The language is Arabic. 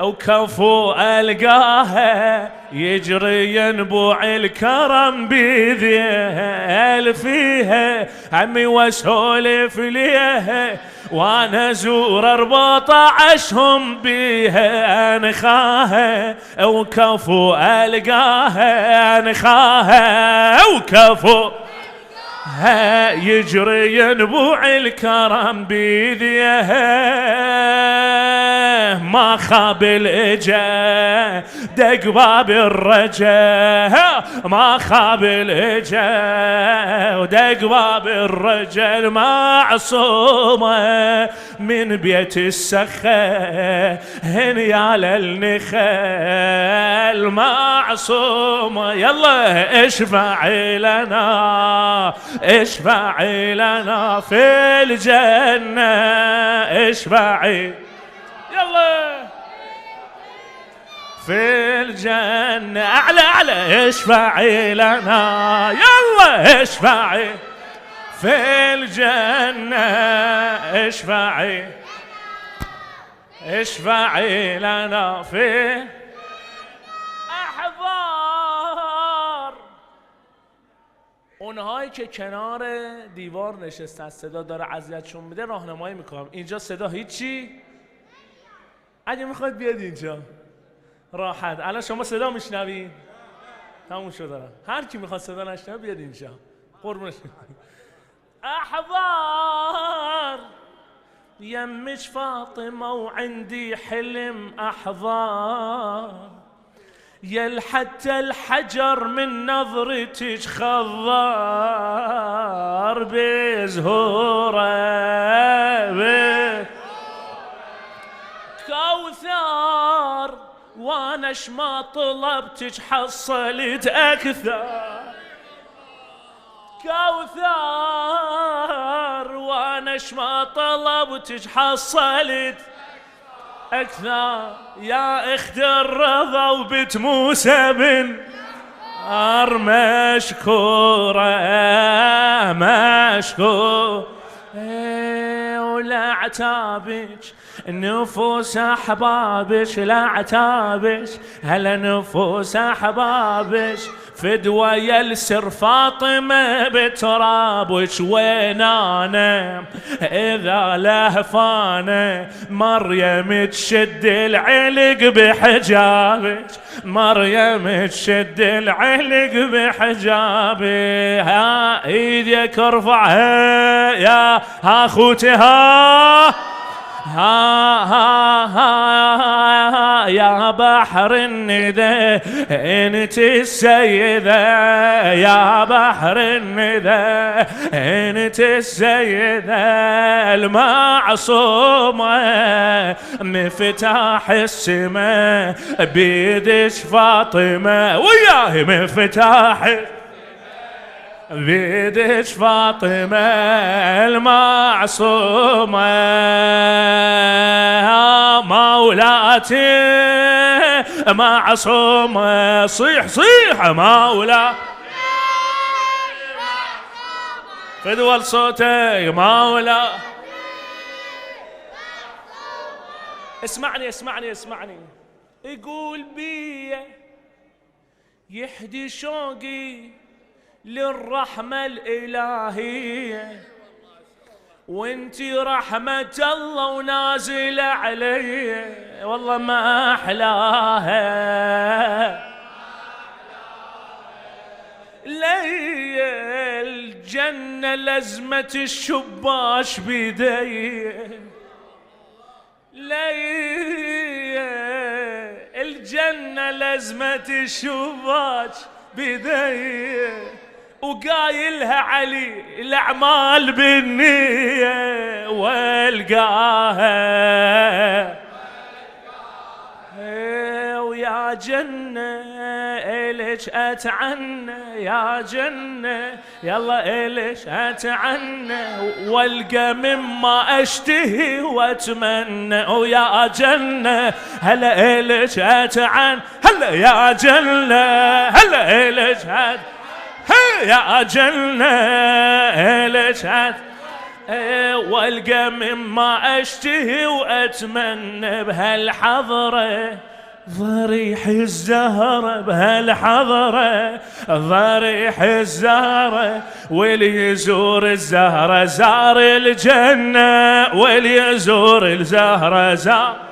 وكفو ألقاها يجري ينبوع الكرم بذيل فيها عمي واسولف ليها وانا زور 14 بيها انخاها وكفو ألقاها انخاها وكفو يجري ينبوع الكرم بيديها ما خاب الإجا دق باب الرجا ما خاب الإجا ودق باب الرجا معصومة من بيت السخة هنيال النخل معصومة يلا اشفعي لنا اشفعي لنا في الجنة اشفعي يلا في الجنة أعلى أعلى اشفعي لنا يلا اشفعي في الجنة اشفعي اشفعي لنا في احضار. اونهایی که کنار دیوار نشستن صدا داره اذیتشون میده راهنمایی میکنم. اینجا صدا هیچی، اگه میخواید بیاد اینجا راحت. الان شما صدا میشنوید تموم شده. هر کی میخواد صدا نشنوه بیاد اینجا قربونش. احضار يمش فاطمة وعندي حلم أحضار يل حتى الحجر من نظرتك خضار بزهورة كوثر وانا ما طلبتك حصلت أكثر كوثر وانا ما طلبتك حصلت أكثر يا اخت الرضا وبنت موسى بن مشكورة مشكورة ولا عتابك نفوس احبابك لا عتابك هلا نفوس احبابك فدوى يلسر فاطمة بترابك وين انا اذا لهفانة مريم تشد العلق بحجابك مريم تشد العلق بحجابي ها ايديك ارفعها يا اخوتي ها ها يا بحر الندى انت السيدة يا بحر الندى انت السيدة المعصومة مفتاح السماء بيدك فاطمة وياه مفتاح بيدك فاطمة المعصومة مولاتي معصومة صيح صيح مولا فدول صوتي مولا اسمعني اسمعني اسمعني يقول بي يحدي شوقي للرحمة الإلهية وانتي رحمة الله ونازل علي والله ما أحلاها لي الجنة لزمة الشباش بيدي لي الجنة لزمة الشباش بيدي وقايلها علي الأعمال بالنية والقاها ويا جنة إليش أتعنى يا جنة يلا إليش أتعنى والقى مما أشتهي وأتمنى ويا جنة هلا إليش أتعنى هلا يا جنة هلا إليش أتعنى يا جنة إليش والقى مما اشتهي واتمنى بهالحضره، ضريح الزهرة بهالحضرة، ضريح الزهرة، واللي يزور الزهرة زار الجنة، واللي يزور الزهرة زار